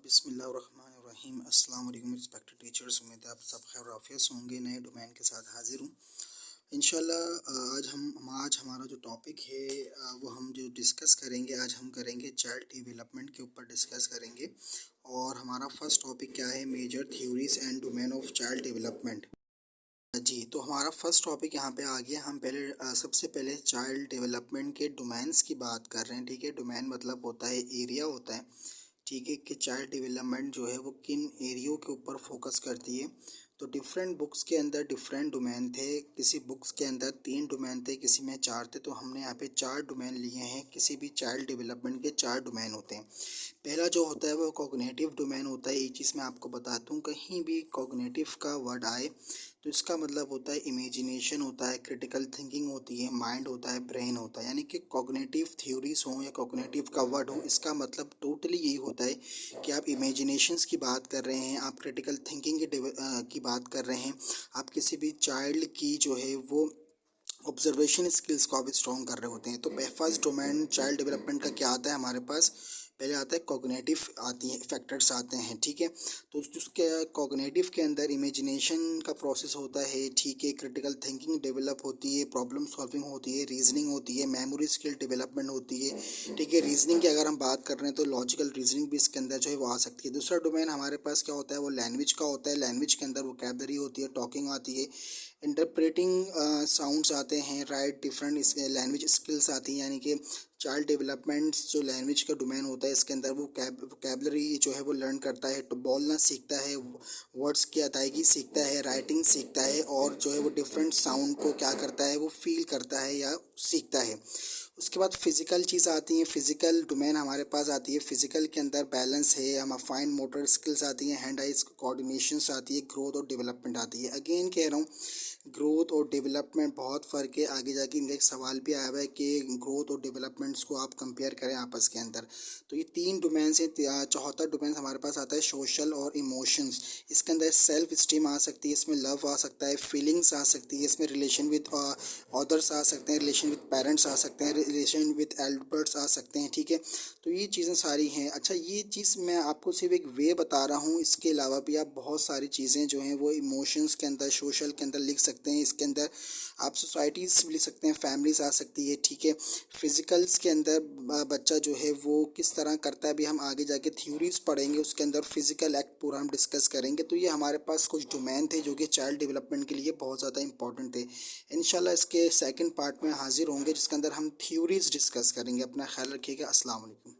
बिस्मिल्लाहिर्रहमानिर्रहीम। अस्सलाम वालेकुम रिस्पेक्टेड टीचर्स। उम्मीद है आप सब खैर आफियत से होंगे। नए डोमेन के साथ हाजिर हूँ इंशाल्लाह। आज हमारा जो टॉपिक है वो हम जो डिस्कस करेंगे, आज हम करेंगे चाइल्ड डेवलपमेंट के ऊपर डिस्कस करेंगे। और हमारा फर्स्ट टॉपिक क्या है? Major theories and domain of child development. जी, तो हमारा फर्स्ट टॉपिक यहाँ पे आ गया। हम पहले सबसे पहले चाइल्ड डेवलपमेंट के डोमेन्स की बात कर रहे हैं। ठीक है, डोमेन मतलब होता है एरिया होता है। ठीक है, कि चाइल्ड डेवलपमेंट जो है वो किन एरियो के ऊपर फोकस करती है। तो डिफरेंट बुक्स के अंदर डिफरेंट डोमेन थे। किसी बुक्स के अंदर 3 डोमेन थे, किसी में 4 थे। तो हमने यहाँ पे 4 डोमेन लिए हैं। किसी भी चाइल्ड डेवलपमेंट के 4 डोमेन होते हैं। पहला जो होता है वो कॉग्निटिव डोमेन होता है। एक चीज़ मैं आपको बताता हूँ, कहीं भी कॉग्निटिव का वर्ड आए तो इसका मतलब होता है इमेजिनेशन होता है, क्रिटिकल थिंकिंग होती है, माइंड होता है, ब्रेन होता है। यानी कि कॉग्निटिव थ्योरीज हो या कॉग्निटिव का वर्ड हो, इसका मतलब टोटली यही होता है कि आप इमेजिनेशंस की बात कर रहे हैं, आप क्रिटिकल थिंकिंग की बात कर रहे हैं, आप किसी भी चाइल्ड की जो है वो ऑब्जर्वेशन स्किल्स को आप स्ट्रॉन्ग कर रहे होते हैं। तो फर्स्ट डोमेन चाइल्ड डेवलपमेंट का क्या आता है हमारे पास? पहले आता है कॉग्निटिव आती है, फैक्टर्स आते हैं। ठीक है, तो उसके कॉग्निटिव के अंदर इमेजिनेशन का प्रोसेस होता है। ठीक है, क्रिटिकल थिंकिंग डेवलप होती है, प्रॉब्लम सॉल्विंग होती है, रीजनिंग होती है, मेमोरी स्किल डेवलपमेंट होती है। ठीक है, रीजनिंग की अगर हम बात कर रहे हैं तो लॉजिकल रीजनिंग भी इसके अंदर जो है वो आ सकती है। दूसरा डोमेन हमारे पास क्या होता है? वो लैंग्वेज का होता है। लैंग्वेज के अंदर वोकैबलरी होती है, टॉकिंग आती है, इंटरप्रेटिंग साउंड्स आते हैं, राइट, डिफरेंट इसमें लैंग्वेज स्किल्स आती हैं। यानी कि चाइल्ड डेवलपमेंट जो लैंग्वेज का डोमेन होता है इसके अंदर वो वोकैबलरी जो है वो लर्न करता है, तो बोलना सीखता है, वर्ड्स की अदायगी सीखता है, राइटिंग सीखता है, और जो है वो डिफरेंट साउंड को क्या करता है, वो फील करता है या सीखता है। उसके बाद फिजिकल चीज़ आती है, फिजिकल डोमेन हमारे पास आती है। फिजिकल के अंदर बैलेंस है, हम फाइन मोटर स्किल्स आती हैं, हैंड आइज कोऑर्डिनेशंस आती है, ग्रोथ और डेवलपमेंट आती है। अगेन कह रहा हूँ, ग्रोथ और डेवलपमेंट बहुत फ़र्क है। आगे जाके इनका एक सवाल भी आया हुआ है कि ग्रोथ और डेवलपमेंट्स को आप कंपेयर करें आपस के अंदर। तो ये 3 डोमेन से चौथा डोमेन हमारे पास आता है सोशल और इमोशंस। इसके अंदर सेल्फ स्टीम आ सकती है, इसमें लव आ सकता है, फीलिंग्स आ सकती है, इसमें रिलेशन विद अदर्स आ सकते हैं, रिलेशन विद पेरेंट्स आ सकते हैं, रिलेशन विद एल्डर्स आ सकते हैं। ठीक है, तो ये चीज़ें सारी हैं। अच्छा, ये चीज़ मैं आपको सिर्फ एक वे बता रहा हूँ, इसके अलावा भी आप बहुत सारी चीज़ें जो हैं वो इमोशंस के अंदर, सोशल के अंदर लिख सकते हैं। इसके अंदर आप सोसाइटीज़ भी लिख सकते हैं, फैमिलीज आ सकती है। ठीक है, फिजिकल्स के अंदर बच्चा जो है वो किस तरह करता है, भी हम आगे जाके थ्योरीज पढ़ेंगे, उसके अंदर फिजिकल एक्ट पूरा हम डिस्कस करेंगे। तो ये हमारे पास कुछ डोमेन थे जो कि चाइल्ड डेवलपमेंट के लिए बहुत ज़्यादा इंपॉर्टेंट थे। इंशाल्लाह इसके सेकंड पार्ट में हाजिर होंगे जिसके अंदर हम थ्योरीज डिस्कस करेंगे। अपना ख्याल रखिएगा। अस्सलाम वालेकुम।